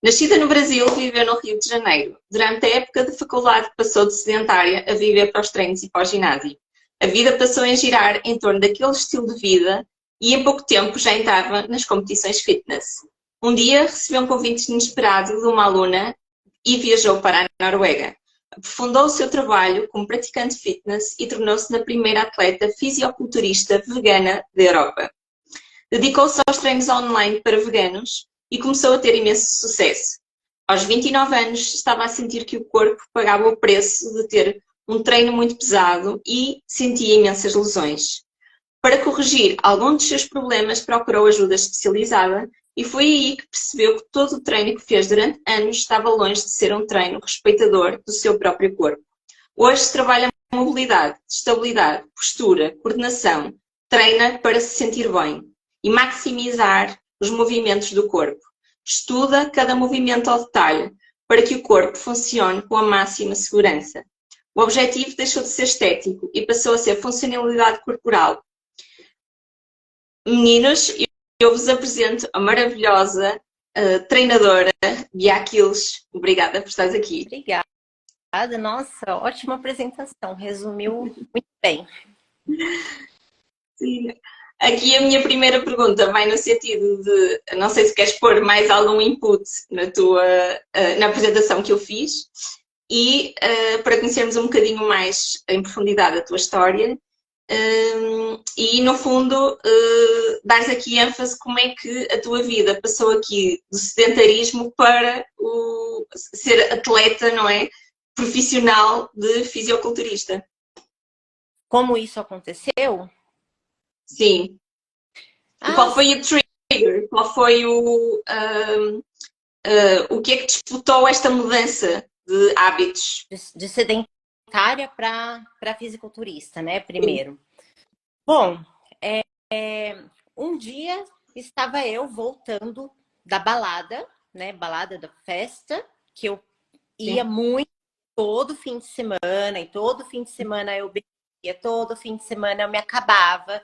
Nascida no Brasil, viveu no Rio de Janeiro. Durante a época de faculdade, passou de sedentária a viver para os treinos e para o ginásio. A vida passou a girar em torno daquele estilo de vida e em pouco tempo já entrava nas competições fitness. Um dia recebeu um convite inesperado de uma aluna e viajou para a Noruega. Aprofundou o seu trabalho como praticante fitness e tornou-se na primeira atleta fisioculturista vegana da Europa. Dedicou-se aos treinos online para veganos e começou a ter imenso sucesso. Aos 29 anos, estava a sentir que o corpo pagava o preço de ter um treino muito pesado e sentia imensas lesões. Para corrigir algum dos seus problemas, procurou ajuda especializada e foi aí que percebeu que todo o treino que fez durante anos estava longe de ser um treino respeitador do seu próprio corpo. Hoje trabalha mobilidade, estabilidade, postura, coordenação, treina para se sentir bem e maximizar os movimentos do corpo. Estuda cada movimento ao detalhe para que o corpo funcione com a máxima segurança. O objetivo deixou de ser estético e passou a ser funcionalidade corporal. Meninos, eu vos apresento a maravilhosa treinadora Bia Aquiles. Obrigada por estares aqui. Obrigada, nossa, ótima apresentação, resumiu muito bem. Sim. Aqui a minha primeira pergunta vai no sentido de, não sei se queres pôr mais algum input na apresentação que eu fiz e para conhecermos um bocadinho mais em profundidade a tua história e no fundo dares aqui ênfase como é que a tua vida passou aqui do sedentarismo para ser atleta, não é? Profissional de fisioculturista. Como isso aconteceu? Sim. E qual foi o trigger? Qual foi o que é que disputou esta mudança de hábitos? De sedentária para fisiculturista, né? Primeiro. Bom, um dia estava eu voltando da balada, né? Balada da festa, que eu ia muito todo fim de semana, e todo fim de semana eu bebia, todo fim de semana eu me acabava.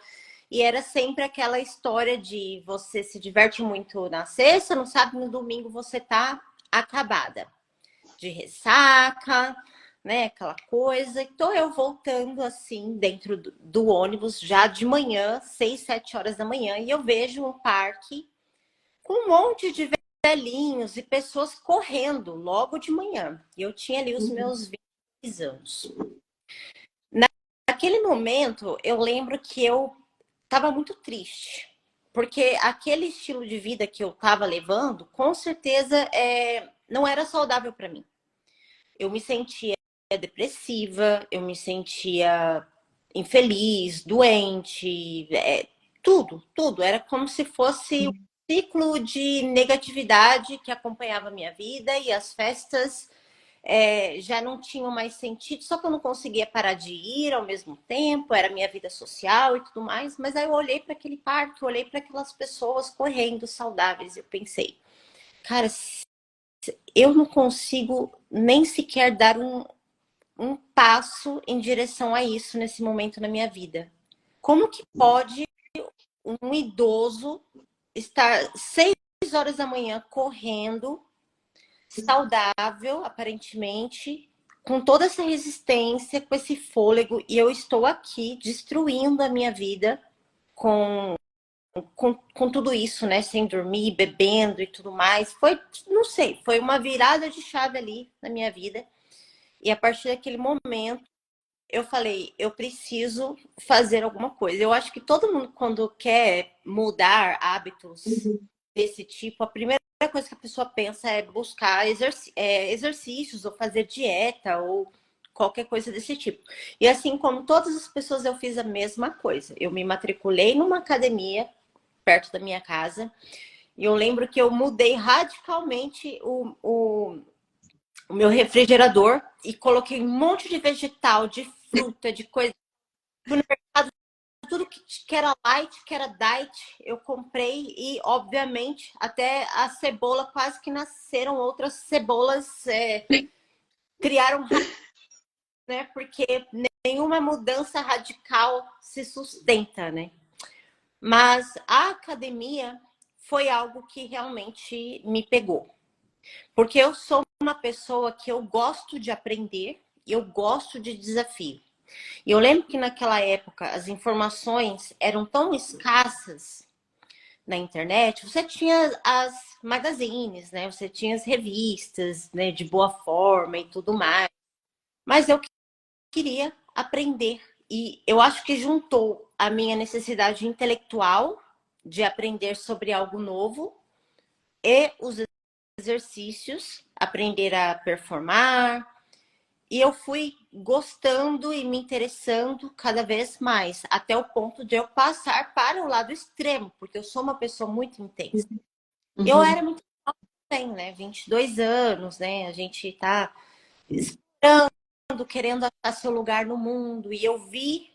E era sempre aquela história de você se diverte muito na sexta, no sábado e no domingo você tá acabada. De ressaca, né? Aquela coisa. Então eu voltando assim dentro do ônibus já de manhã, 6, 7 horas da manhã, e eu vejo um parque com um monte de velhinhos e pessoas correndo logo de manhã. E eu tinha ali os meus 20 anos. Naquele momento, eu lembro que eu estava muito triste. Porque aquele estilo de vida que eu estava levando, com certeza, não era saudável para mim. Eu me sentia depressiva, eu me sentia infeliz, doente, tudo. Era como se fosse um ciclo de negatividade que acompanhava a minha vida e as festas já não tinham mais sentido, só que eu não conseguia parar de ir ao mesmo tempo, era minha vida social e tudo mais, mas aí eu olhei para aquele parque, olhei para aquelas pessoas correndo saudáveis e eu pensei, cara, eu não consigo nem sequer dar um passo em direção a isso nesse momento na minha vida. Como que pode um idoso estar 6 horas da manhã correndo, saudável, aparentemente, com toda essa resistência, com esse fôlego, e eu estou aqui destruindo a minha vida com tudo isso, né? Sem dormir, bebendo e tudo mais. Foi, não sei, foi uma virada de chave ali na minha vida. E a partir daquele momento, eu falei, eu preciso fazer alguma coisa. Eu acho que todo mundo, quando quer mudar hábitos desse tipo, a primeira coisa que a pessoa pensa é buscar exercícios ou fazer dieta ou qualquer coisa desse tipo. E assim como todas as pessoas, eu fiz a mesma coisa. Eu me matriculei numa academia perto da minha casa e eu lembro que eu mudei radicalmente o meu refrigerador e coloquei um monte de vegetal, de fruta, de coisa. No mercado, tudo que era light, que era diet, eu comprei e, obviamente, até a cebola, quase que nasceram outras cebolas, criaram, né? Porque nenhuma mudança radical se sustenta, né? Mas a academia foi algo que realmente me pegou. Porque eu sou uma pessoa que eu gosto de aprender e eu gosto de desafio. E eu lembro que naquela época as informações eram tão escassas na internet. Você tinha as magazines, né? Você tinha as revistas, né, de boa forma e tudo mais. Mas eu queria aprender. E eu acho que juntou a minha necessidade intelectual de aprender sobre algo novo e os exercícios, aprender a performar. E eu fui gostando e me interessando cada vez mais, até o ponto de eu passar para o lado extremo, porque eu sou uma pessoa muito intensa. Eu Uhum. era muito bem, né? 22 anos, né? A gente tá esperando, querendo achar seu lugar no mundo. E eu vi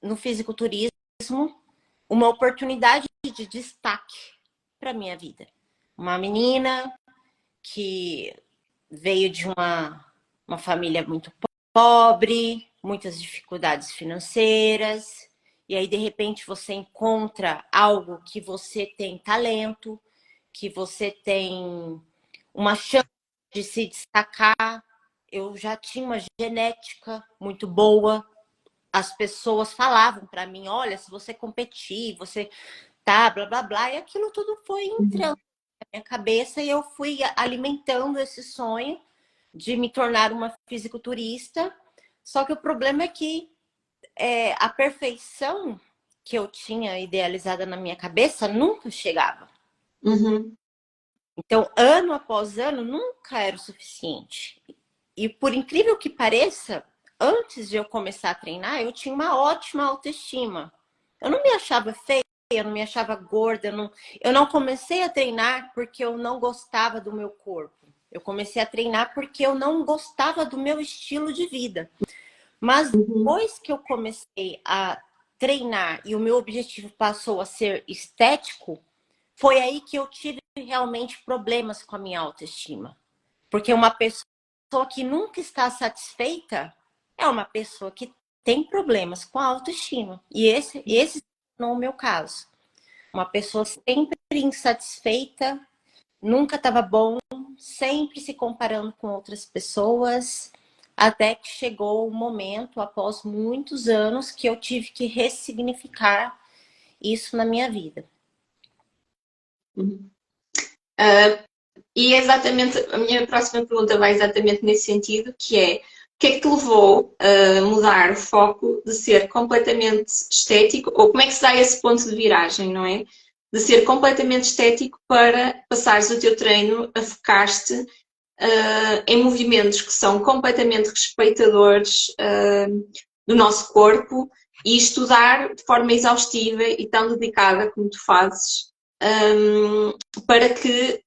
no fisiculturismo uma oportunidade de destaque para minha vida. Uma menina que veio de uma família muito pobre, muitas dificuldades financeiras, e aí de repente você encontra algo que você tem talento, que você tem uma chance de se destacar. Eu já tinha uma genética muito boa. As pessoas falavam para mim, olha, se você competir, você tá, blá, blá, blá. E aquilo tudo foi entrando na minha cabeça e eu fui alimentando esse sonho de me tornar uma fisiculturista. Só que o problema é que a perfeição que eu tinha idealizada na minha cabeça nunca chegava. Uhum. Então, ano após ano, nunca era o suficiente. E por incrível que pareça, antes de eu começar a treinar, eu tinha uma ótima autoestima. Eu não me achava feia, eu não me achava gorda, eu não comecei a treinar porque eu não gostava do meu corpo. Eu comecei a treinar porque eu não gostava do meu estilo de vida. Mas Uhum. depois que eu comecei a treinar e o meu objetivo passou a ser estético, foi aí que eu tive realmente problemas com a minha autoestima. Porque uma pessoa que nunca está satisfeita é uma pessoa que tem problemas com a autoestima. E esse não é o meu caso. Uma pessoa sempre insatisfeita, nunca estava bom, sempre se comparando com outras pessoas, até que chegou o momento, após muitos anos, que eu tive que ressignificar isso na minha vida. Uhum. Ah, e é exatamente, a minha próxima pergunta vai exatamente nesse sentido, que é o que é que te levou a mudar o foco de ser completamente estético, ou como é que se dá esse ponto de viragem, não é? De ser completamente estético para passares o teu treino a focar-te em movimentos que são completamente respeitadores do nosso corpo e estudar de forma exaustiva e tão dedicada como tu fazes para que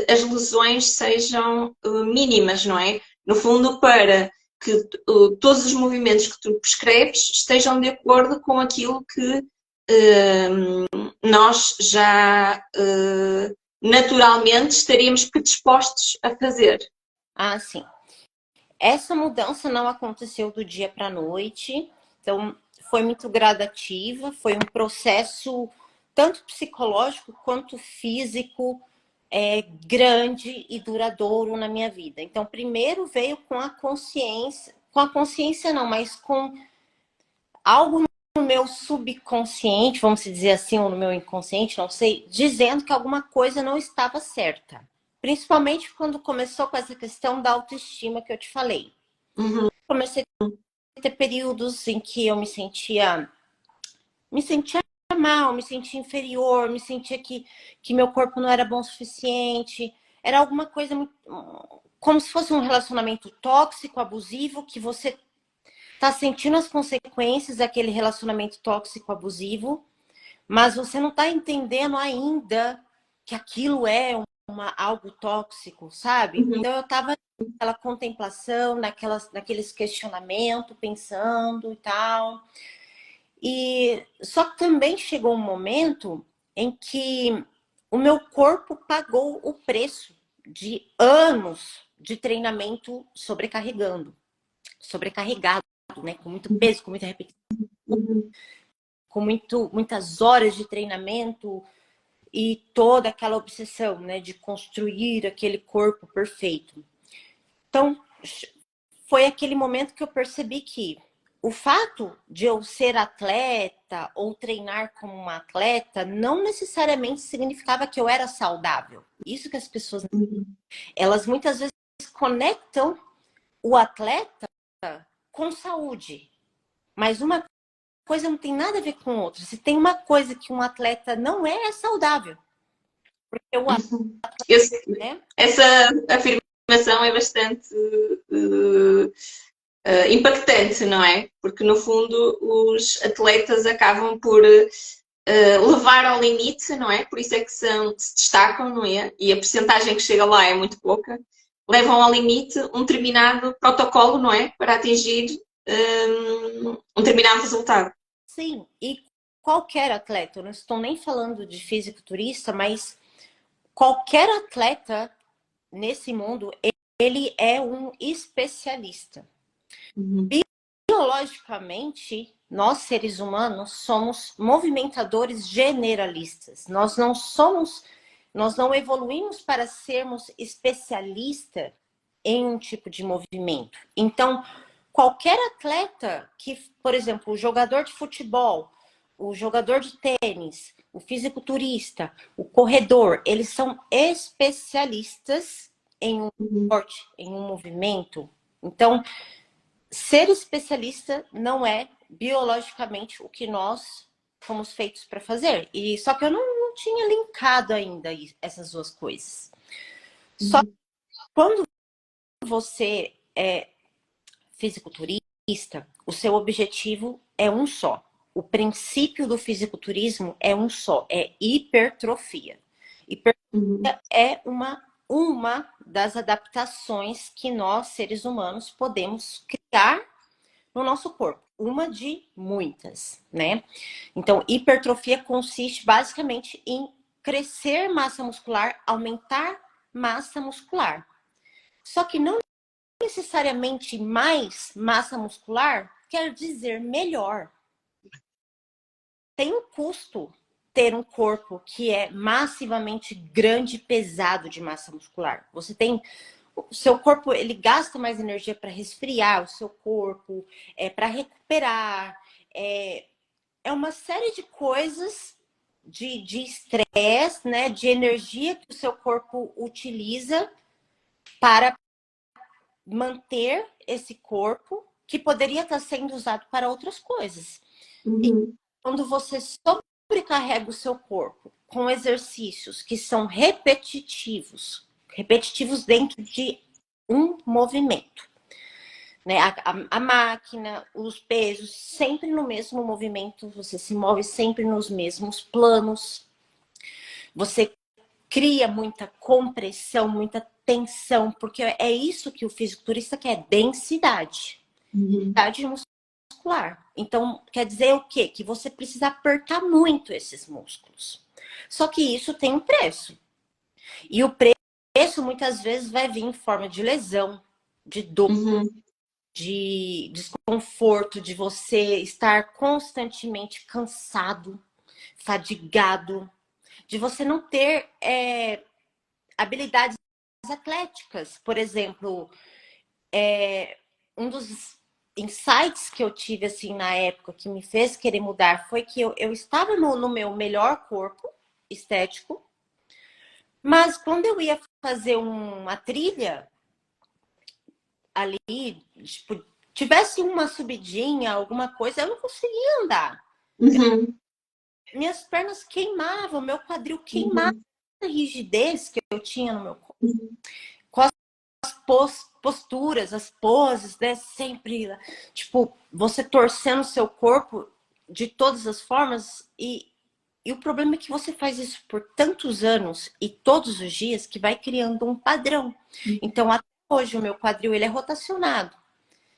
as lesões sejam mínimas, não é? No fundo, para que todos os movimentos que tu prescreves estejam de acordo com aquilo que nós já naturalmente estaríamos predispostos a fazer. Ah, sim. Essa mudança não aconteceu do dia para a noite, então foi muito gradativa, foi um processo tanto psicológico quanto físico, grande e duradouro na minha vida. Então, primeiro veio com a consciência não, mas com algo no meu subconsciente, vamos dizer assim, ou no meu inconsciente, não sei, dizendo que alguma coisa não estava certa. Principalmente quando começou com essa questão da autoestima que eu te falei. Uhum. Comecei a ter períodos em que eu me sentia mal, me sentia inferior, me sentia que meu corpo não era bom o suficiente. Era alguma coisa muito, como se fosse um relacionamento tóxico, abusivo, que você tá sentindo as consequências daquele relacionamento tóxico, abusivo, mas você não tá entendendo ainda que aquilo é algo tóxico, sabe? Uhum. Então eu tava naquela contemplação, naqueles questionamentos, pensando e tal. E só que também chegou um momento em que o meu corpo pagou o preço de anos de treinamento sobrecarregado, né? Com muito peso, com muita repetição, Uhum. com muitas horas de treinamento. e toda aquela obsessão, né, de construir aquele corpo perfeito. Então, foi aquele momento que eu percebi que o fato de eu ser atleta ou treinar como uma atleta não necessariamente significava que eu era saudável. Isso que as pessoas, elas muitas vezes conectam o atleta com saúde, mas uma coisa não tem nada a ver com outra. Se tem uma coisa que um atleta não é, é saudável. Porque o Esse- atleta, né? Essa afirmação é bastante impactante, não é? Porque, no fundo, os atletas acabam por levar ao limite, não é? Por isso é que se destacam, não é? E a percentagem que chega lá é muito pouca. Levam ao limite um determinado protocolo, não é? Para atingir um determinado resultado. Sim, e qualquer atleta, eu não estou nem falando de fisiculturista, mas qualquer atleta nesse mundo, ele é um especialista. Uhum. Biologicamente, nós seres humanos somos movimentadores generalistas. Nós não evoluímos para sermos especialista em um tipo de movimento. Então, qualquer atleta que, por exemplo, o jogador de futebol, o jogador de tênis, o fisiculturista, o corredor, eles são especialistas em um esporte, em um movimento. Então, ser especialista não é biologicamente o que nós fomos feitos para fazer. E só que eu não tinha linkado ainda essas duas coisas. Só que quando você é fisiculturista, o seu objetivo é um só. O princípio do fisiculturismo é um só, é hipertrofia. Hipertrofia é uma das adaptações que nós, seres humanos, podemos criar no nosso corpo. Uma de muitas, né? Então, hipertrofia consiste basicamente em crescer massa muscular, aumentar massa muscular. Só que não necessariamente mais massa muscular quer dizer melhor. Tem um custo ter um corpo que é massivamente grande e pesado de massa muscular. Você tem o seu corpo, ele gasta mais energia para resfriar o seu corpo, para recuperar, é uma série de coisas de estresse, né, de energia que o seu corpo utiliza para manter esse corpo que poderia estar sendo usado para outras coisas. E quando você sobrecarrega o seu corpo com exercícios que são repetitivos dentro de um movimento, né? A máquina, os pesos, sempre no mesmo movimento, você se move sempre nos mesmos planos, você cria muita compressão, muita tensão, porque é isso que o fisiculturista quer, densidade. Densidade muscular. Então, quer dizer o quê? Que você precisa apertar muito esses músculos. Só que isso tem um preço. E o preço, muitas vezes, vai vir em forma de lesão, de dor, de desconforto, de você estar constantemente cansado, fadigado, de você não ter habilidades atléticas. Por exemplo, um dos insights que eu tive assim na época que me fez querer mudar foi que eu estava no meu melhor corpo estético, mas quando eu ia fazer uma trilha ali, tipo, tivesse uma subidinha, alguma coisa, eu não conseguia andar. Minhas pernas queimavam, meu quadril queimava, a rigidez que eu tinha no meu corpo. Com as posturas, as poses, né? Sempre, tipo, você torcendo o seu corpo de todas as formas. E o problema é que você faz isso por tantos anos e todos os dias que vai criando um padrão. Então, até hoje, o meu quadril, ele é rotacionado.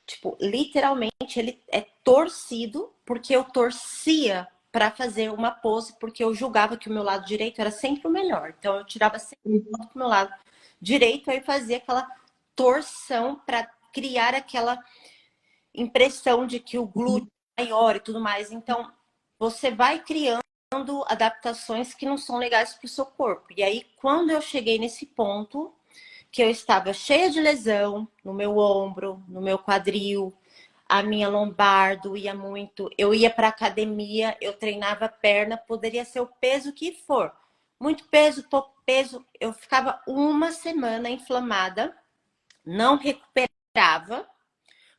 Tipo, literalmente, ele é torcido porque eu torcia para fazer uma pose, porque eu julgava que o meu lado direito era sempre o melhor. Então, eu tirava sempre o meu lado direito, aí fazia aquela torção para criar aquela impressão de que o glúteo é maior e tudo mais. Então, você vai criando adaptações que não são legais para o seu corpo. E aí, quando eu cheguei nesse ponto, que eu estava cheia de lesão no meu ombro, no meu quadril, a minha lombar doía muito, eu ia para academia, eu treinava perna, poderia ser o peso que for. Muito peso, pouco peso, eu ficava uma semana inflamada, não recuperava.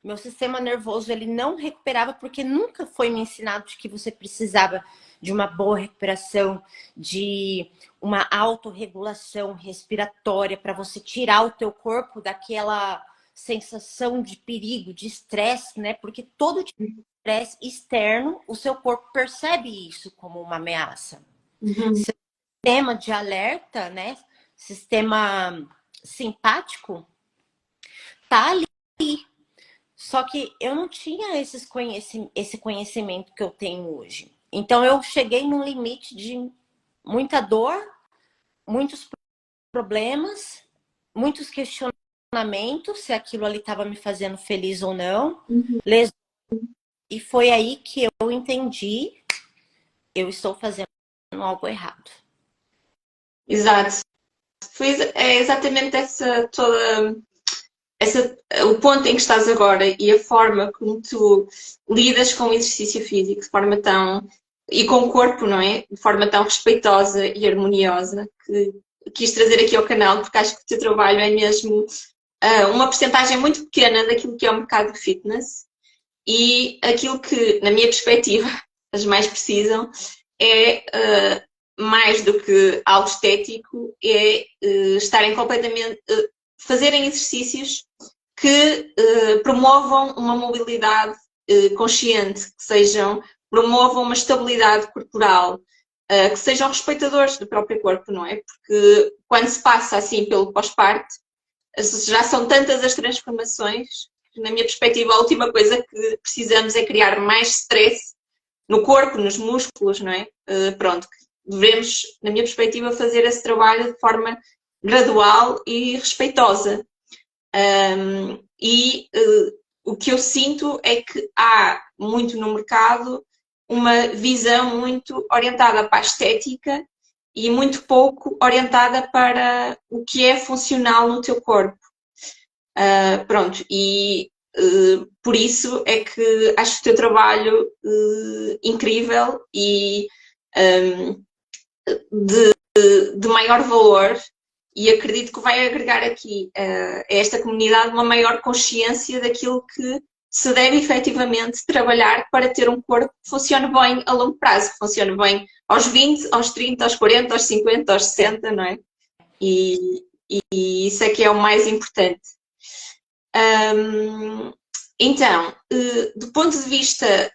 Meu sistema nervoso, ele não recuperava porque nunca foi me ensinado de que você precisava de uma boa recuperação, de uma autorregulação respiratória para você tirar o teu corpo daquela sensação de perigo, de estresse, né? Porque todo tipo de estresse externo, o seu corpo percebe isso como uma ameaça. Uhum. Sistema de alerta, né? Sistema simpático, tá ali. Só que eu não tinha esse conhecimento que eu tenho hoje. Então eu cheguei num limite de muita dor, muitos problemas, muitos questionamentos se aquilo ali estava me fazendo feliz ou não. Uhum. E foi aí que eu entendi, eu estou fazendo algo errado. Exato. É exatamente o ponto em que estás agora e a forma como tu lidas com o exercício físico de forma tão e com o corpo, não é? De forma tão respeitosa e harmoniosa que quis trazer aqui ao canal porque acho que o teu trabalho é mesmo uma porcentagem muito pequena daquilo que é o mercado de fitness e aquilo que, na minha perspectiva, as mais precisam é mais do que algo estético, é estarem completamente fazerem exercícios que promovam uma mobilidade consciente, que promovam uma estabilidade corporal, que sejam respeitadores do próprio corpo, não é? Porque quando se passa assim pelo pós-parto, já são tantas as transformações que, na minha perspectiva, a última coisa que precisamos é criar mais stress no corpo, nos músculos, não é? Pronto, devemos, na minha perspectiva, fazer esse trabalho de forma gradual e respeitosa. O que eu sinto é que há muito no mercado uma visão muito orientada para a estética e muito pouco orientada para o que é funcional no teu corpo. Pronto, e por isso é que acho o teu trabalho incrível e de maior valor e acredito que vai agregar aqui a esta comunidade uma maior consciência daquilo que se deve efetivamente trabalhar para ter um corpo que funcione bem a longo prazo, que funcione bem aos 20, aos 30, aos 40, aos 50, aos 60, não é? E isso é que é o mais importante. Então, do ponto de vista,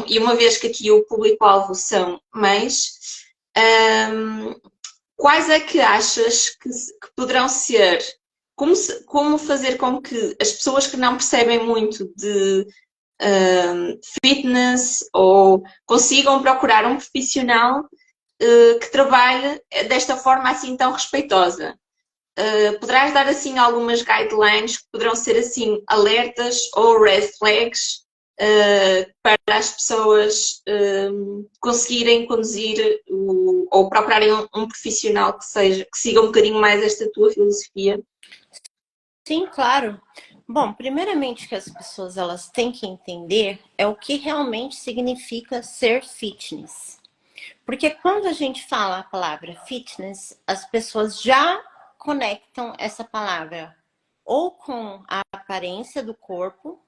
e uma vez que aqui o público-alvo são mães, quais é que achas que poderão ser, como fazer com que as pessoas que não percebem muito de fitness ou consigam procurar um profissional que trabalhe desta forma assim tão respeitosa? Poderás dar assim algumas guidelines que poderão ser assim alertas ou red flags para as pessoas conseguirem conduzir ou procurarem um profissional que siga um bocadinho mais esta tua filosofia? Sim, claro. Bom, primeiramente que as pessoas elas têm que entender é o que realmente significa ser fitness. Porque quando a gente fala a palavra fitness, as pessoas já conectam essa palavra ou com a aparência do corpo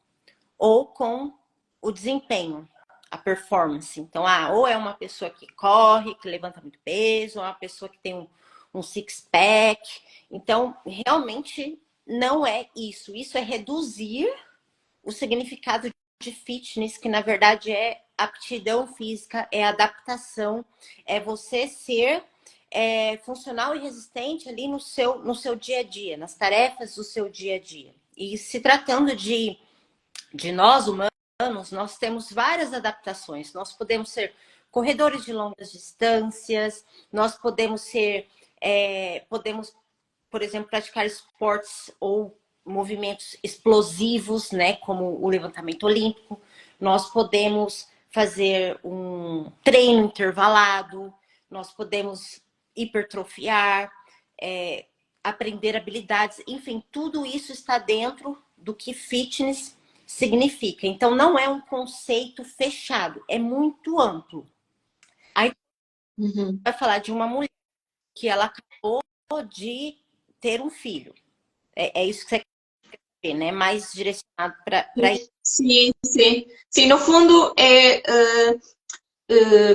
ou com o desempenho, a performance. Então, ou é uma pessoa que corre, que levanta muito peso, ou é uma pessoa que tem um six-pack. Então, realmente não é isso. Isso é reduzir o significado de fitness, que na verdade é aptidão física, é adaptação, é você ser funcional e resistente ali no seu dia a dia, nas tarefas do seu dia a dia. E se tratando de nós humanos, nós temos várias adaptações. Nós podemos ser corredores de longas distâncias, nós podemos ser, podemos, por exemplo, praticar esportes ou movimentos explosivos, né, como o levantamento olímpico. Nós podemos fazer um treino intervalado, nós podemos hipertrofiar, aprender habilidades, enfim, tudo isso está dentro do que fitness significa. Então, não é um conceito fechado, é muito amplo. Aí vai falar de uma mulher que ela acabou de ter um filho. É isso que você quer ver, né? Mais direcionado para isso. Sim, sim. Sim, no fundo,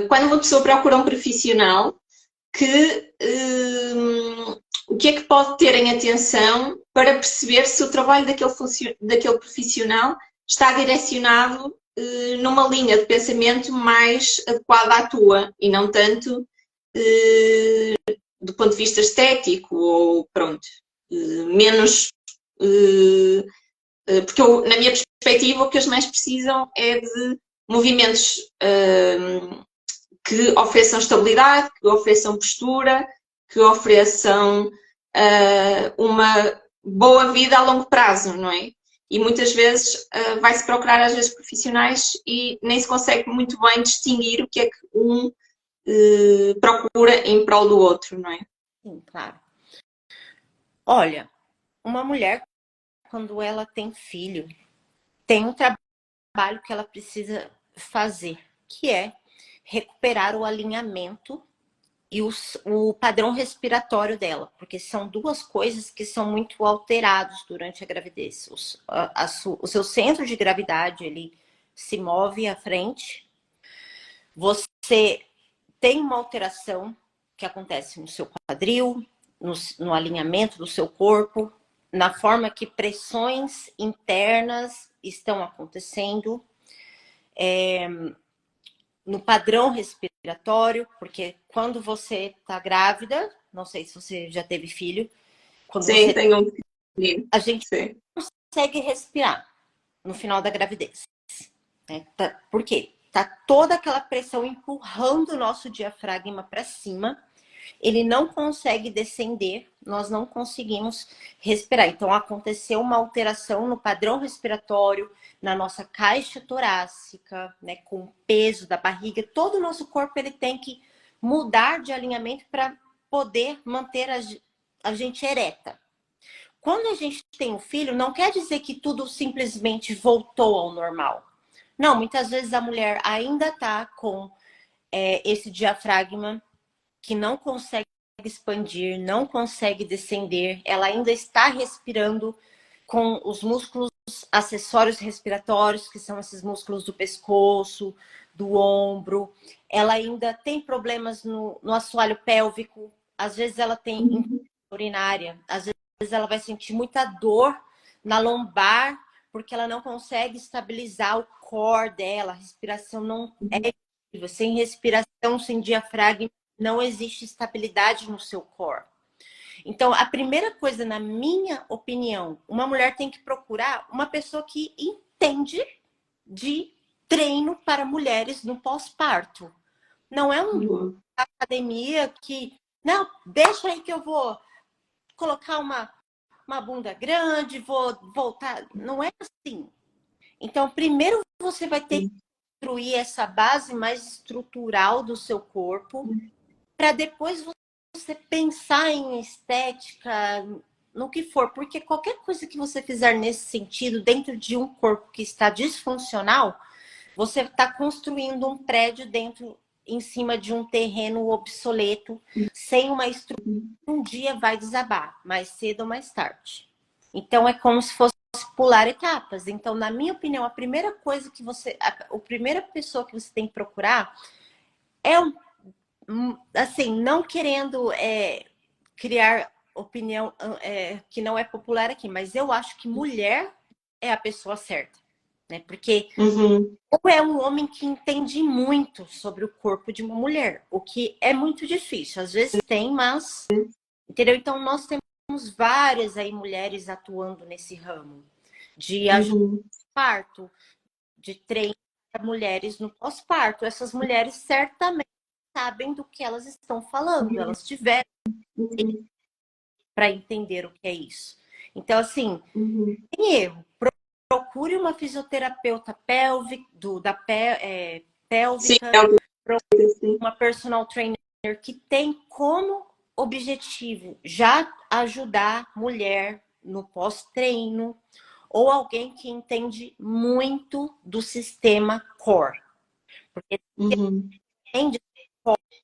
quando uma pessoa procura um profissional, o que é que pode ter em atenção para perceber se o trabalho daquele profissional está direcionado numa linha de pensamento mais adequada à tua e não tanto do ponto de vista estético ou pronto, menos. Porque na minha perspectiva, o que as mães precisam é de movimentos que ofereçam estabilidade, que ofereçam postura, que ofereçam uma boa vida a longo prazo, não é? E muitas vezes vai-se procurar, às vezes, profissionais e nem se consegue muito bem distinguir o que é que um procura em prol do outro, não é? Sim, claro. Olha, uma mulher, quando ela tem filho, tem um trabalho que ela precisa fazer, que é recuperar o alinhamento e o padrão respiratório dela, porque são duas coisas que são muito alterados durante a gravidez. O seu centro de gravidade, ele se move à frente, você tem uma alteração que acontece no seu quadril, no alinhamento do seu corpo, na forma que pressões internas estão acontecendo, no padrão respiratório, porque quando você está grávida, não sei se você já teve filho, quando Sim, você tenho um filho. a gente Sim. não consegue respirar no final da gravidez. Né? Por quê? Tá toda aquela pressão empurrando o nosso diafragma para cima, ele não consegue descender, nós não conseguimos respirar. Então, aconteceu uma alteração no padrão respiratório, na nossa caixa torácica, né, com o peso da barriga. Todo o nosso corpo ele tem que mudar de alinhamento para poder manter a gente ereta. Quando a gente tem um filho, não quer dizer que tudo simplesmente voltou ao normal. Não, muitas vezes a mulher ainda está com esse diafragma que não consegue expandir, não consegue descender, ela ainda está respirando com os músculos acessórios respiratórios, que são esses músculos do pescoço, do ombro, ela ainda tem problemas no assoalho pélvico, às vezes ela tem urinária, às vezes ela vai sentir muita dor na lombar, porque ela não consegue estabilizar o core dela, a respiração não é efetiva, sem respiração, sem diafragma, não existe estabilidade no seu core. Então, a primeira coisa, na minha opinião, uma mulher tem que procurar uma pessoa que entende de treino para mulheres no pós-parto. Não é uma academia que, não, deixa aí que eu vou colocar uma bunda grande, vou voltar. Não é assim. Então, primeiro você vai ter que construir essa base mais estrutural do seu corpo, para depois você pensar em estética, no que for, porque qualquer coisa que você fizer nesse sentido, dentro de um corpo que está disfuncional, você está construindo um prédio em cima de um terreno obsoleto, sem uma estrutura, um dia vai desabar, mais cedo ou mais tarde. Então é como se fosse pular etapas. Então, na minha opinião, a primeira coisa que a primeira pessoa que você tem que procurar é assim, não querendo criar opinião que não é popular aqui, mas eu acho que mulher é a pessoa certa, né? Porque ou é um homem que entende muito sobre o corpo de uma mulher, o que é muito difícil. Às vezes tem, mas entendeu? Então nós temos várias aí mulheres atuando nesse ramo de ajuda no parto, de treino para mulheres no pós-parto. Essas mulheres certamente sabem do que elas estão falando, elas tiveram para entender o que é isso. Então, assim, tem erro. Procure uma fisioterapeuta Sim, pélvica, é o que eu disse. uma personal trainer que tem como objetivo já ajudar mulher no pós-treino, ou alguém que entende muito do sistema core. Porque se Uhum. entende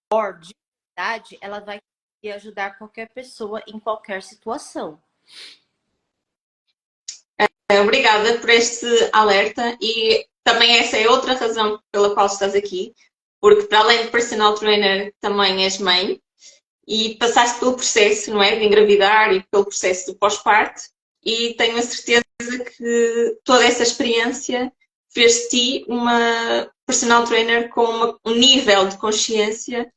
core de verdade, ela vai conseguir ajudar qualquer pessoa em qualquer situação. Obrigada por este alerta e também essa é outra razão pela qual estás aqui, porque para além de personal trainer também és mãe e passaste pelo processo, não é, de engravidar e pelo processo do pós-parto e tenho a certeza que toda essa experiência fez de ti uma personal trainer com um nível de consciência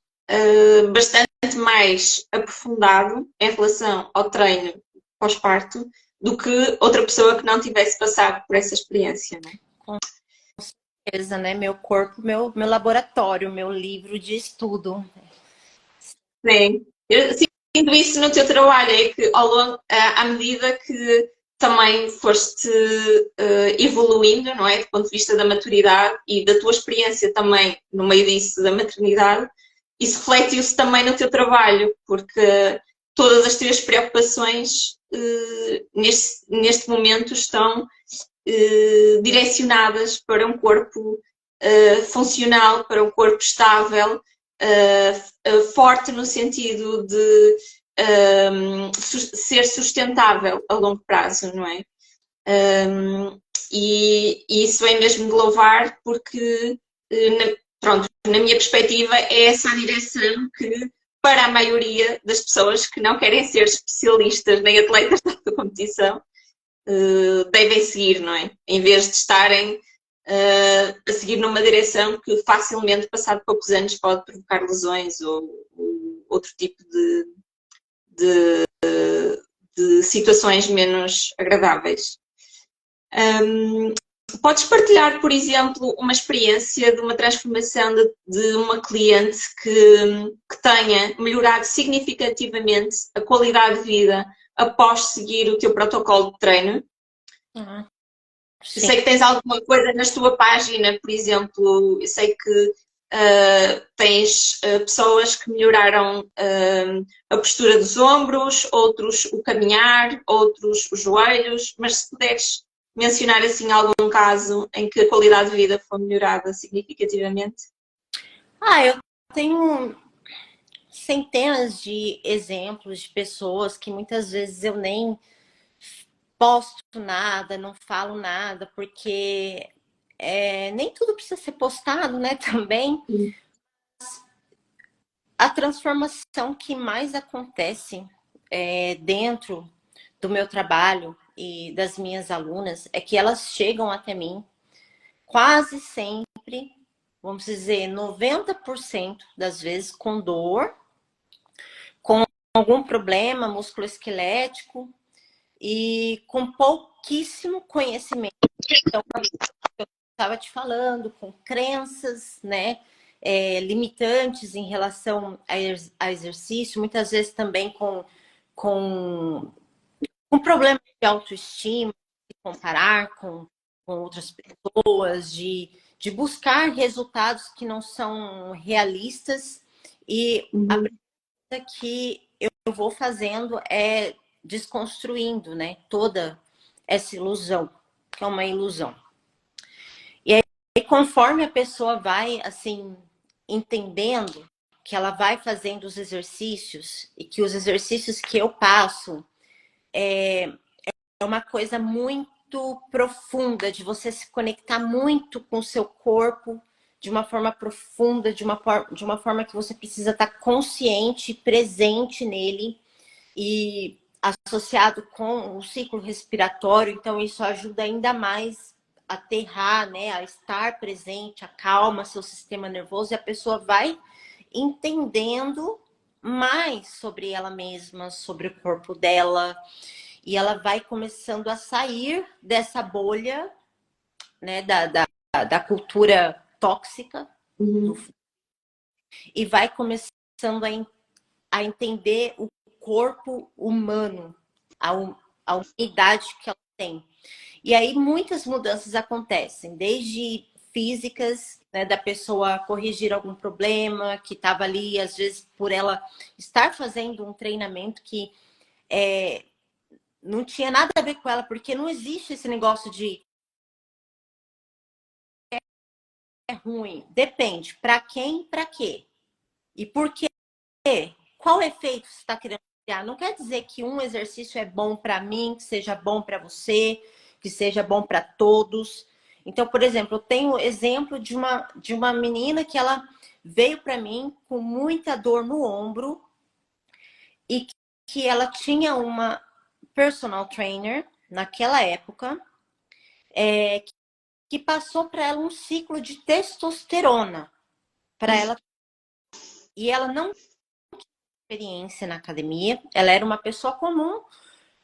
bastante mais aprofundado em relação ao treino pós-parto do que outra pessoa que não tivesse passado por essa experiência, não é? Com certeza, né? Meu corpo, meu laboratório, meu livro de estudo. Sim. Eu sinto isso no teu trabalho, é que ao longo, à medida que também foste evoluindo, não é? Do ponto de vista da maturidade e da tua experiência também no meio disso, da maternidade, isso reflete-se também no teu trabalho, porque todas as tuas preocupações neste momento estão direcionadas para um corpo funcional, para um corpo estável, forte no sentido de ser sustentável a longo prazo, não é? E isso é mesmo de louvar porque, pronto, na minha perspectiva, é essa a direção que, para a maioria das pessoas que não querem ser especialistas nem atletas de alta competição, devem seguir, não é? Em vez de estarem a seguir numa direção que facilmente, passado poucos anos, pode provocar lesões ou outro tipo de, de situações menos agradáveis. Podes partilhar, por exemplo, uma experiência de uma transformação de uma cliente que tenha melhorado significativamente a qualidade de vida após seguir o teu protocolo de treino? Sim. Sei que tens alguma coisa na tua página, por exemplo, eu sei que tens pessoas que melhoraram a postura dos ombros, outros o caminhar, outros os joelhos, mas se puderes mencionar assim algum caso em que a qualidade de vida foi melhorada significativamente? Eu tenho centenas de exemplos de pessoas que muitas vezes eu nem posto nada, não falo nada, porque nem tudo precisa ser postado, né? Também. A transformação que mais acontece dentro do meu trabalho e das minhas alunas é que elas chegam até mim quase sempre, vamos dizer, 90% das vezes com dor, com algum problema musculoesquelético e com pouquíssimo conhecimento. Então, eu estava te falando, com crenças, né? Limitantes em relação a exercício, muitas vezes também com problema de autoestima, de comparar com outras pessoas, de buscar resultados que não são realistas. E a pergunta que eu vou fazendo é desconstruindo, né, toda essa ilusão, que é uma ilusão. E conforme a pessoa vai, assim, entendendo que ela vai fazendo os exercícios e que os exercícios que eu passo é uma coisa muito profunda, de você se conectar muito com o seu corpo de uma forma profunda, de uma forma que você precisa estar consciente, presente nele e associado com o ciclo respiratório. Então isso ajuda ainda mais a aterrar, né, a estar presente, acalma seu sistema nervoso e a pessoa vai entendendo mais sobre ela mesma, sobre o corpo dela, e ela vai começando a sair dessa bolha, né, da cultura tóxica e vai começando a entender o corpo humano, a unidade que ela tem. E aí muitas mudanças acontecem, desde físicas, né, da pessoa corrigir algum problema que estava ali, às vezes por ela estar fazendo um treinamento que não tinha nada a ver com ela, porque não existe esse negócio de é ruim. Depende. Para quem, para quê? E por quê? Qual efeito você está querendo criar? Não quer dizer que um exercício é bom para mim, que seja bom para você, que seja bom para todos. Então, por exemplo, eu tenho exemplo de uma menina que ela veio para mim com muita dor no ombro e que ela tinha uma personal trainer naquela época, que passou para ela um ciclo de testosterona para ela, e ela não tinha experiência na academia, ela era uma pessoa comum,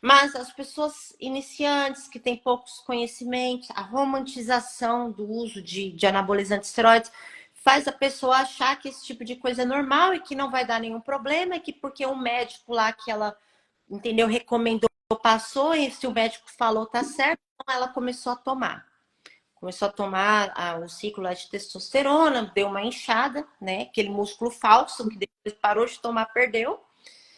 mas as pessoas iniciantes que têm poucos conhecimentos, a romantização do uso de anabolizantes esteroides faz a pessoa achar que esse tipo de coisa é normal e que não vai dar nenhum problema, e que porque um médico lá que ela, entendeu, recomendou, passou, e se o médico falou tá certo, então ela começou a tomar. Começou a tomar o ciclo lá de testosterona, deu uma inchada, né? Aquele músculo falso que depois parou de tomar, perdeu.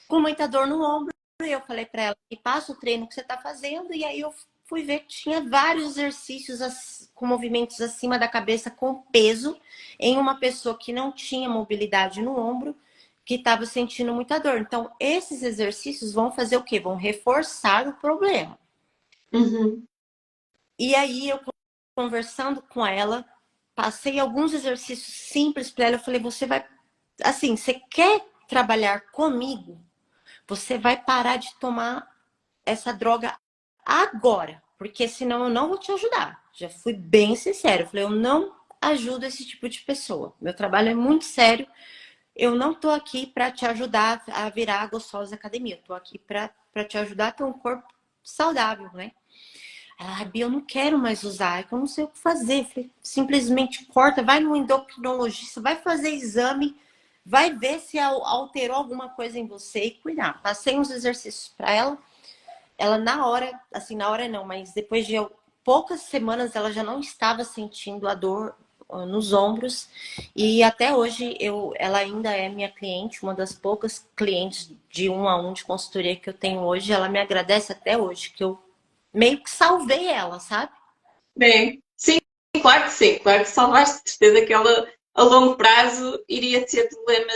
Com muita dor no ombro, eu falei para ela, me passa o treino que você está fazendo. E aí eu fui ver que tinha vários exercícios com movimentos acima da cabeça com peso em uma pessoa que não tinha mobilidade no ombro, que estava sentindo muita dor. Então, esses exercícios vão fazer o quê? Vão reforçar o problema. Uhum. E aí eu, conversando com ela, passei alguns exercícios simples para ela. Eu falei, você vai, assim, você quer trabalhar comigo? Você vai parar de tomar essa droga agora, porque senão eu não vou te ajudar. Já fui bem sincera. Eu falei, eu não ajudo esse tipo de pessoa. Meu trabalho é muito sério. Eu não tô aqui para te ajudar a virar a gostosa da academia. Eu tô aqui para te ajudar a ter um corpo saudável, né? Ela, Bia, eu não quero mais usar, é que eu não sei o que fazer. Eu falei, simplesmente corta, vai no endocrinologista, vai fazer exame, vai ver se alterou alguma coisa em você e cuidar. Passei uns exercícios para ela. Ela na hora, assim, na hora não, mas depois de poucas semanas ela já não estava sentindo a dor nos ombros. E até hoje ela ainda é minha cliente, uma das poucas clientes de 1-a-1 de consultoria que eu tenho hoje. Ela me agradece até hoje, que eu meio que salvei ela, sabe? Bem, sim, claro que salvaste, de certeza que ela a longo prazo iria ter problema,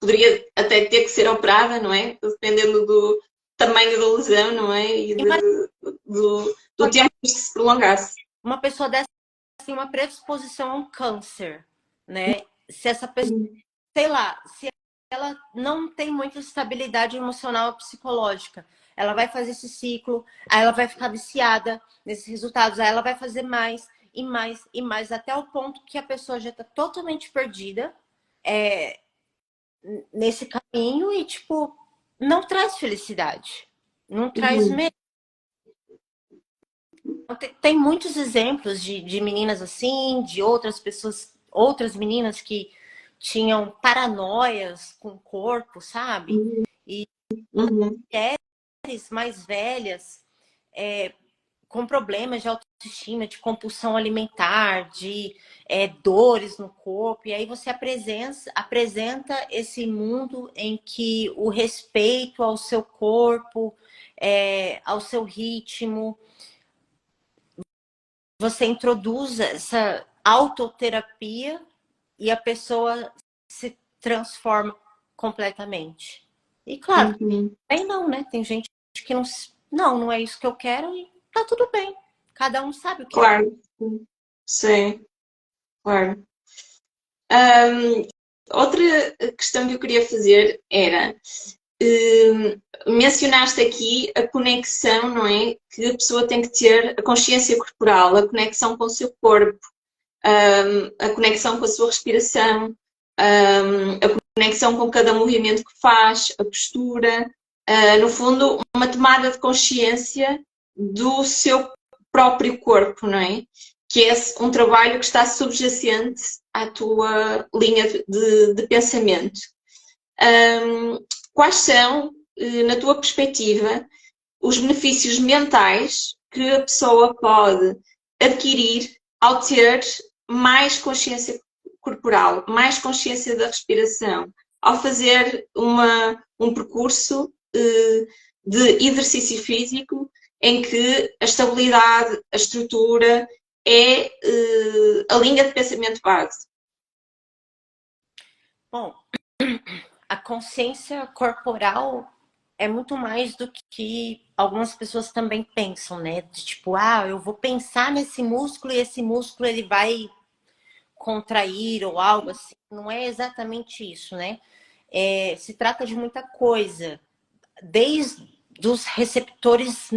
poderia até ter que ser operada, não é? Dependendo do tamanho da lesão, não é? E do tempo que isto se prolongasse. Uma pessoa dessa tem uma predisposição a um câncer, né? Se essa pessoa, sei lá, se ela não tem muita estabilidade emocional ou psicológica, ela vai fazer esse ciclo, aí ela vai ficar viciada nesses resultados, aí ela vai fazer mais e mais e mais, até o ponto que a pessoa já está totalmente perdida nesse caminho e, tipo, não traz felicidade, não traz medo. Tem muitos exemplos de meninas assim, de outras pessoas, outras meninas que tinham paranoias com o corpo, sabe? E mulheres mais velhas com problemas de autoestima, de compulsão alimentar, de dores no corpo. E aí você apresenta esse mundo em que o respeito ao seu corpo, ao seu ritmo, você introduz essa autoterapia e a pessoa se transforma completamente. E claro, aí não, né? Tem gente que não é isso que eu quero e tá tudo bem. Cada um sabe o que Claro, sim, claro. Outra questão que eu queria fazer era, mencionaste aqui a conexão, não é? Que a pessoa tem que ter, a consciência corporal, a conexão com o seu corpo, a conexão com a sua respiração, a conexão com cada movimento que faz, a postura, no fundo, uma tomada de consciência do seu próprio corpo, não é? Que é um trabalho que está subjacente à tua linha de pensamento. Quais são, na tua perspectiva, os benefícios mentais que a pessoa pode adquirir ao ter mais consciência corporal, mais consciência da respiração, ao fazer um percurso de exercício físico em que a estabilidade, a estrutura é a linha de pensamento base. Bom, a consciência corporal é muito mais do que algumas pessoas também pensam, né? De tipo, eu vou pensar nesse músculo e esse músculo ele vai contrair ou algo assim. Não é exatamente isso, né? Se trata de muita coisa, desde os receptores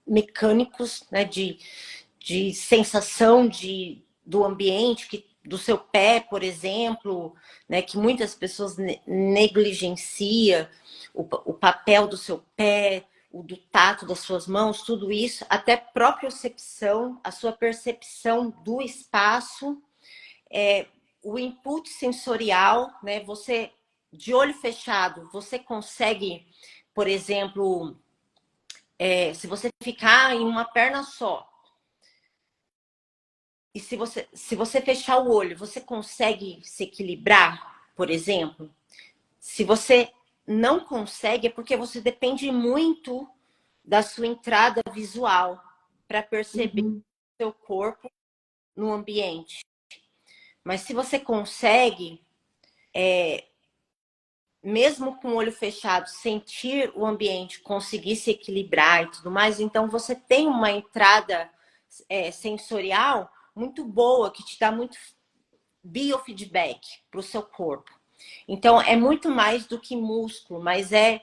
mecânicos, né? De sensação do ambiente, do seu pé, por exemplo, né? Que muitas pessoas negligenciam o papel do seu pé, o do tato das suas mãos, tudo isso, até propriocepção, a sua percepção do espaço, o input sensorial, né? Você, de olho fechado, você consegue, por exemplo, se você ficar em uma perna só, e se você fechar o olho, você consegue se equilibrar, por exemplo? Se você não consegue, é porque você depende muito da sua entrada visual para perceber o seu corpo no ambiente. Mas se você consegue, mesmo com o olho fechado, sentir o ambiente, conseguir se equilibrar e tudo mais, então você tem uma entrada sensorial muito boa, que te dá muito biofeedback para o seu corpo. Então, é muito mais do que músculo, mas é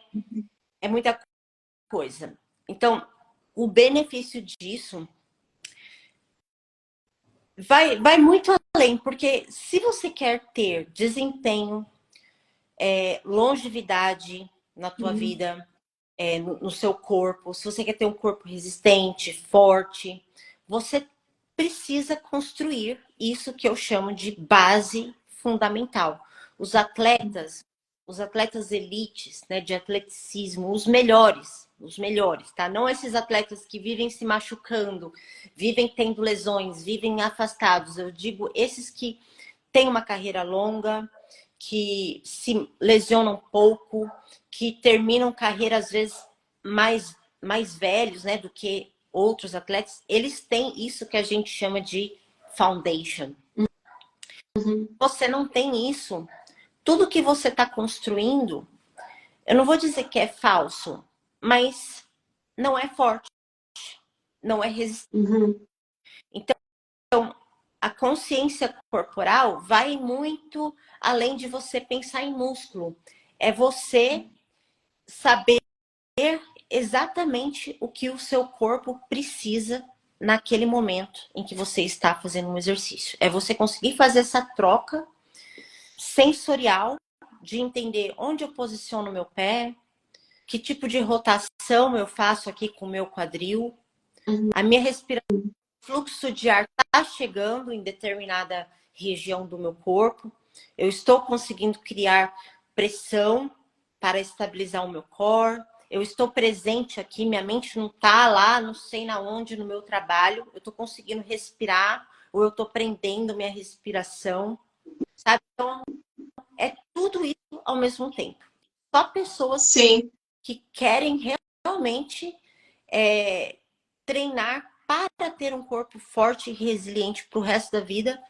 muita coisa. Então, o benefício disso vai muito além, porque se você quer ter desempenho, longevidade na tua vida, no seu corpo, se você quer ter um corpo resistente, forte, você precisa construir isso que eu chamo de base fundamental. Os atletas elites, né, de atleticismo, os melhores, tá? Não esses atletas que vivem se machucando, vivem tendo lesões, vivem afastados. Eu digo esses que têm uma carreira longa, que se lesionam pouco, que terminam carreira às vezes mais velhos, né, do que outros atletas. Eles têm isso que a gente chama de foundation. Você não tem isso, tudo que você está construindo, eu não vou dizer que é falso, mas não é forte, não é resistente. Então, a consciência corporal vai muito além de você pensar em músculo. É você saber exatamente o que o seu corpo precisa naquele momento em que você está fazendo um exercício. É você conseguir fazer essa troca sensorial de entender onde eu posiciono o meu pé, que tipo de rotação eu faço aqui com o meu quadril, a minha respiração, o fluxo de ar está chegando em determinada região do meu corpo, eu estou conseguindo criar pressão para estabilizar o meu core, eu estou presente aqui, minha mente não está lá, não sei na onde no meu trabalho, eu estou conseguindo respirar, ou eu estou prendendo minha respiração, sabe? Então, é tudo isso ao mesmo tempo. Só pessoas Sim. que querem realmente treinar para ter um corpo forte e resiliente para o resto da vida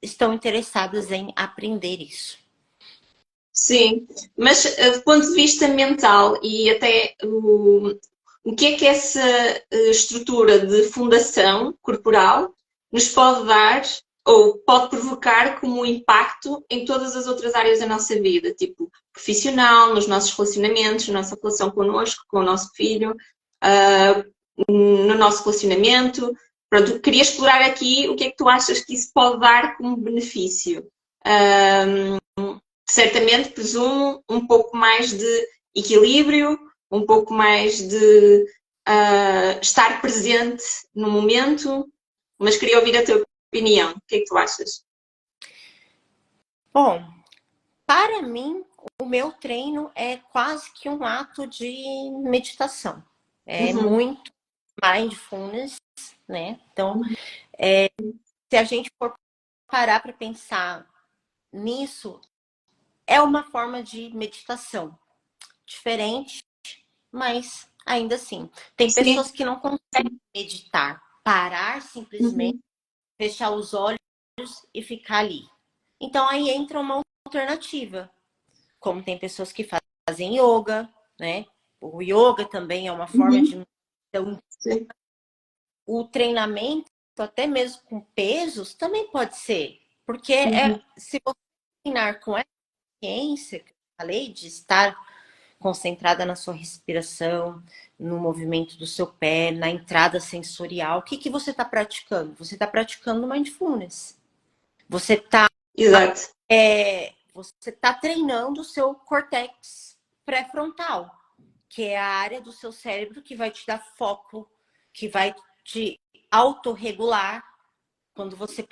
estão interessadas em aprender isso. Sim, mas do ponto de vista mental e até o que é que essa estrutura de fundação corporal nos pode dar ou pode provocar como impacto em todas as outras áreas da nossa vida, tipo profissional, nos nossos relacionamentos, na nossa relação connosco, com o nosso filho, no nosso relacionamento. Pronto, queria explorar aqui o que é que tu achas que isso pode dar como benefício. Certamente, presumo, um pouco mais de equilíbrio, um pouco mais de estar presente no momento, mas queria ouvir a tua opinião. O que é que tu achas? Bom, para mim, o meu treino é quase que um ato de meditação. É muito mindfulness, né? Então, se a gente for parar para pensar nisso, é uma forma de meditação. Diferente, mas ainda assim. Tem Sim. pessoas que não conseguem meditar. Parar simplesmente, Uhum. fechar os olhos e ficar ali. Então aí entra uma alternativa. Como tem pessoas que fazem yoga, né? O yoga também é uma forma de Uhum. meditação. Sim. O treinamento, até mesmo com pesos, também pode ser. Porque Uhum. se você treinar com essa ciência que eu falei, de estar concentrada na sua respiração, no movimento do seu pé, na entrada sensorial, o que, que você está praticando? Você está praticando mindfulness. Você está Exato. você tá treinando o seu córtex pré-frontal, que é a área do seu cérebro que vai te dar foco, que vai te autorregular quando você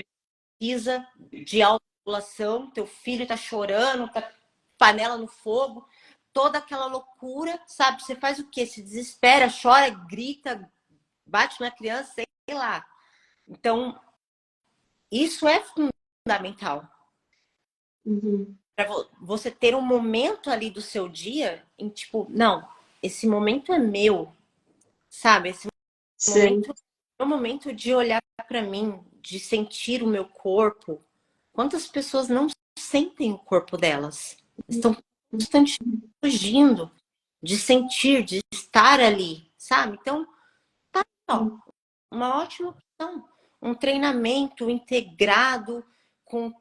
precisa de autorregulação, teu filho tá chorando, tá panela no fogo, toda aquela loucura, sabe? Você faz o quê? Se desespera, chora, grita, bate na criança, sei lá. Então, isso é fundamental Uhum. para você ter um momento ali do seu dia em tipo, não, esse momento é meu, sabe? Esse Sim. momento é o momento de olhar para mim, de sentir o meu corpo. Quantas pessoas não sentem o corpo delas? Estão constantemente fugindo de sentir, de estar ali, sabe? Então, ó, Uhum. uma ótima opção. Um treinamento integrado com,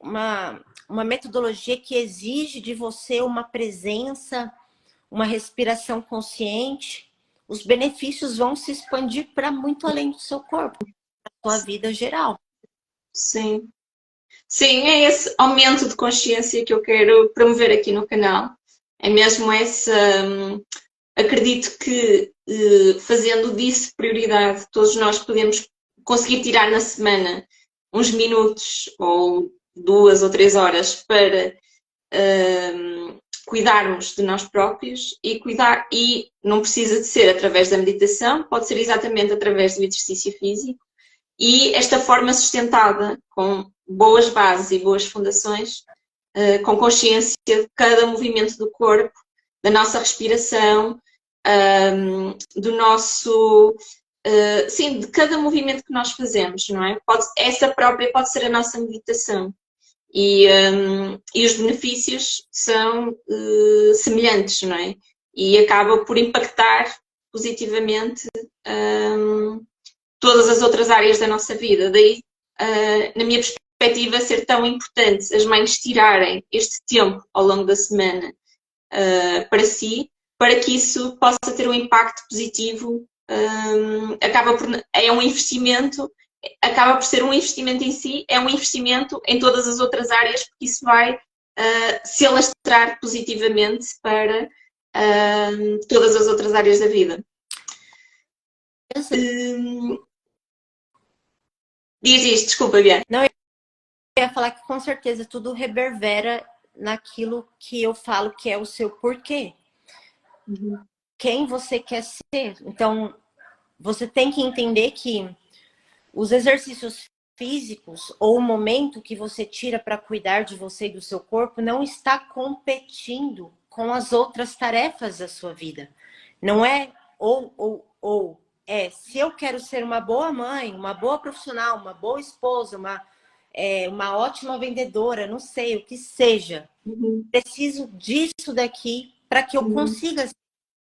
uma metodologia que exige de você uma presença, uma respiração consciente. Os benefícios vão se expandir para muito além do seu corpo, da sua vida geral. Sim. Sim, é esse aumento de consciência que eu quero promover aqui no canal. É mesmo essa. Acredito que fazendo disso prioridade, todos nós podemos conseguir tirar na semana uns minutos ou 2 ou 3 horas para cuidarmos de nós próprios e cuidar, e não precisa de ser através da meditação, pode ser exatamente através do exercício físico. E esta forma sustentada, com boas bases e boas fundações, com consciência de cada movimento do corpo, da nossa respiração, do nosso. Sim, de cada movimento que nós fazemos, não é? Essa própria pode ser a nossa meditação. E os benefícios são semelhantes, não é? E acaba por impactar positivamente todas as outras áreas da nossa vida. Daí, na minha perspectiva, ser tão importante as mães tirarem este tempo ao longo da semana para si, para que isso possa ter um impacto positivo. É um investimento, acaba por ser um investimento em si, é um investimento em todas as outras áreas, porque isso vai se alastrar positivamente para todas as outras áreas da vida. Diz isto, desculpa, Bianca. Não, eu ia falar que com certeza tudo reverbera naquilo que eu falo que é o seu porquê. Uhum. Quem você quer ser. Então, você tem que entender que os exercícios físicos ou o momento que você tira para cuidar de você e do seu corpo não está competindo com as outras tarefas da sua vida. Não é ou. É, se eu quero ser uma boa mãe, uma boa profissional, uma boa esposa, uma ótima vendedora, não sei, o que seja. Uhum. Preciso disso daqui para que eu Uhum. consiga.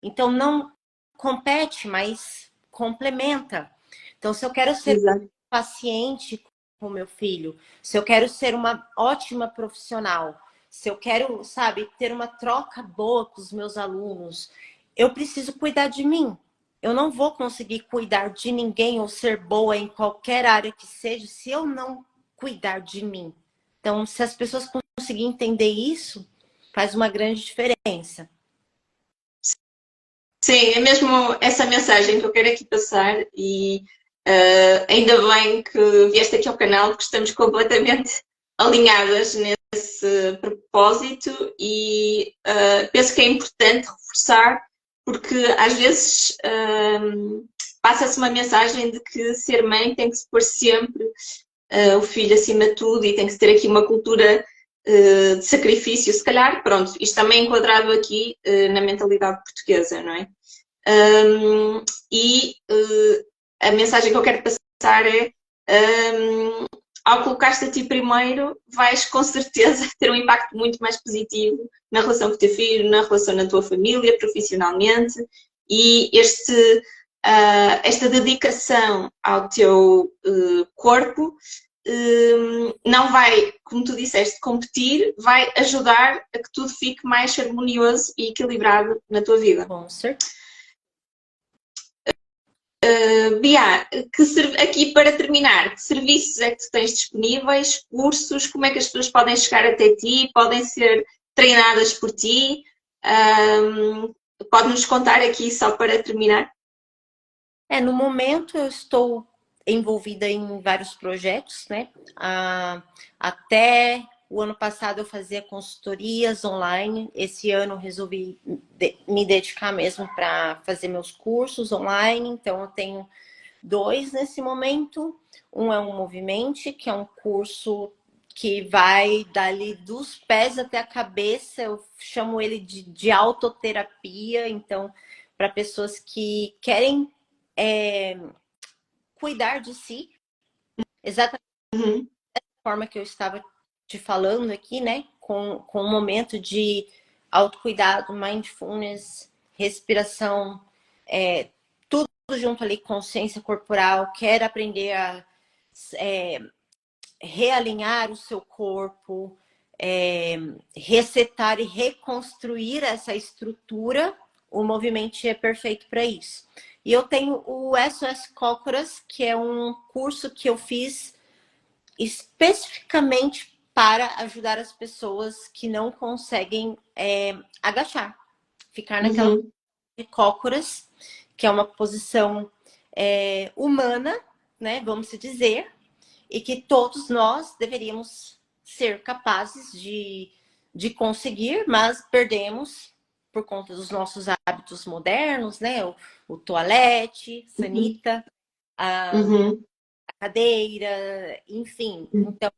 Então, não compete, mas complementa. Então, se eu quero ser Exato. paciente com meu filho, se eu quero ser uma ótima profissional, se eu quero, sabe, ter uma troca boa com os meus alunos, eu preciso cuidar de mim. Eu não vou conseguir cuidar de ninguém ou ser boa em qualquer área que seja se eu não cuidar de mim. Então, se as pessoas conseguirem entender isso, faz uma grande diferença. Sim, é mesmo essa mensagem que eu quero aqui passar e ainda bem que vieste aqui ao canal porque estamos completamente alinhadas nesse propósito e penso que é importante reforçar porque às vezes passa-se uma mensagem de que ser mãe tem que se pôr sempre o filho acima de tudo e tem que ter aqui uma cultura de sacrifício, se calhar, pronto, isto também é enquadrado aqui na mentalidade portuguesa, não é? E a mensagem que eu quero passar é ao colocar-te a ti primeiro, vais com certeza ter um impacto muito mais positivo na relação com o teu filho, na relação na tua família, profissionalmente, e esta dedicação ao teu corpo não vai, como tu disseste, competir, vai ajudar a que tudo fique mais harmonioso e equilibrado na tua vida. Com certeza. Bia, aqui para terminar, que serviços é que tu tens disponíveis, cursos, como é que as pessoas podem chegar até ti, podem ser treinadas por ti? Pode-nos contar aqui só para terminar? No momento eu estou envolvida em vários projetos, né? Até o ano passado eu fazia consultorias online. Esse ano eu resolvi me dedicar mesmo para fazer meus cursos online. Então eu tenho 2 nesse momento. Um é um Movimente, que é um curso que vai dali dos pés até a cabeça. Eu chamo ele de autoterapia. Então, para pessoas que querem cuidar de si, exatamente da forma que eu estava te falando aqui, né? Com um momento de autocuidado, mindfulness, respiração, tudo junto ali, consciência corporal, quer aprender a realinhar o seu corpo, resetar e reconstruir essa estrutura, o movimento é perfeito para isso. E eu tenho o SOS Cócoras, que é um curso que eu fiz especificamente para ajudar as pessoas que não conseguem agachar. Ficar naquela de cócoras, que é uma posição humana, né, vamos dizer, e que todos nós deveríamos ser capazes de conseguir, mas perdemos por conta dos nossos hábitos modernos, né? O toalete, sanita, a cadeira, enfim. Então,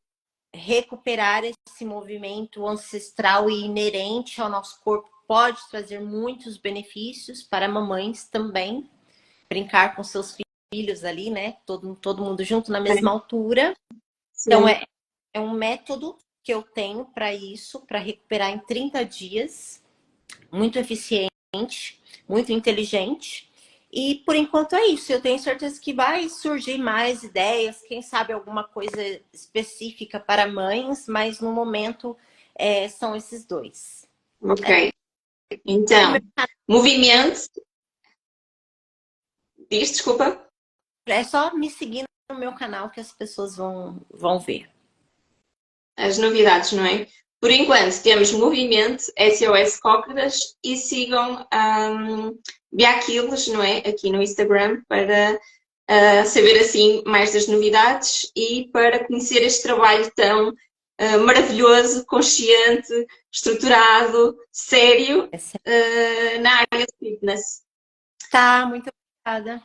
recuperar esse movimento ancestral e inerente ao nosso corpo pode trazer muitos benefícios para mamães também. Brincar com seus filhos ali, né? Todo mundo junto na mesma altura. Sim. Então, é um método que eu tenho para isso, para recuperar em 30 dias. Muito eficiente, muito inteligente. E por enquanto é isso. Eu tenho certeza que vai surgir mais ideias, quem sabe alguma coisa específica para mães, mas no momento são esses 2. Ok. Então, movimento. Diz, desculpa. É só me seguir no meu canal que as pessoas vão ver. As novidades, não é? Por enquanto, temos movimento, SOS Cócoras e sigam Biaquilos, não é? Aqui no Instagram para saber assim mais das novidades e para conhecer este trabalho tão maravilhoso, consciente, estruturado, sério na área de fitness. Tá, muito obrigada.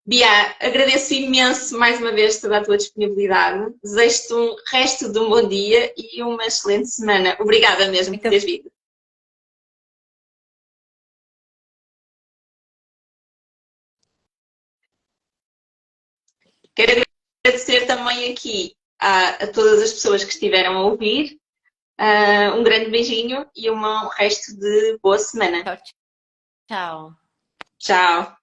Bia, agradeço imenso mais uma vez toda a tua disponibilidade. Desejo-te um resto de um bom dia e uma excelente semana. Obrigada mesmo por teres vindo. Quero agradecer também aqui a todas as pessoas que estiveram a ouvir. Um grande beijinho e um resto de boa semana. Tchau. Tchau.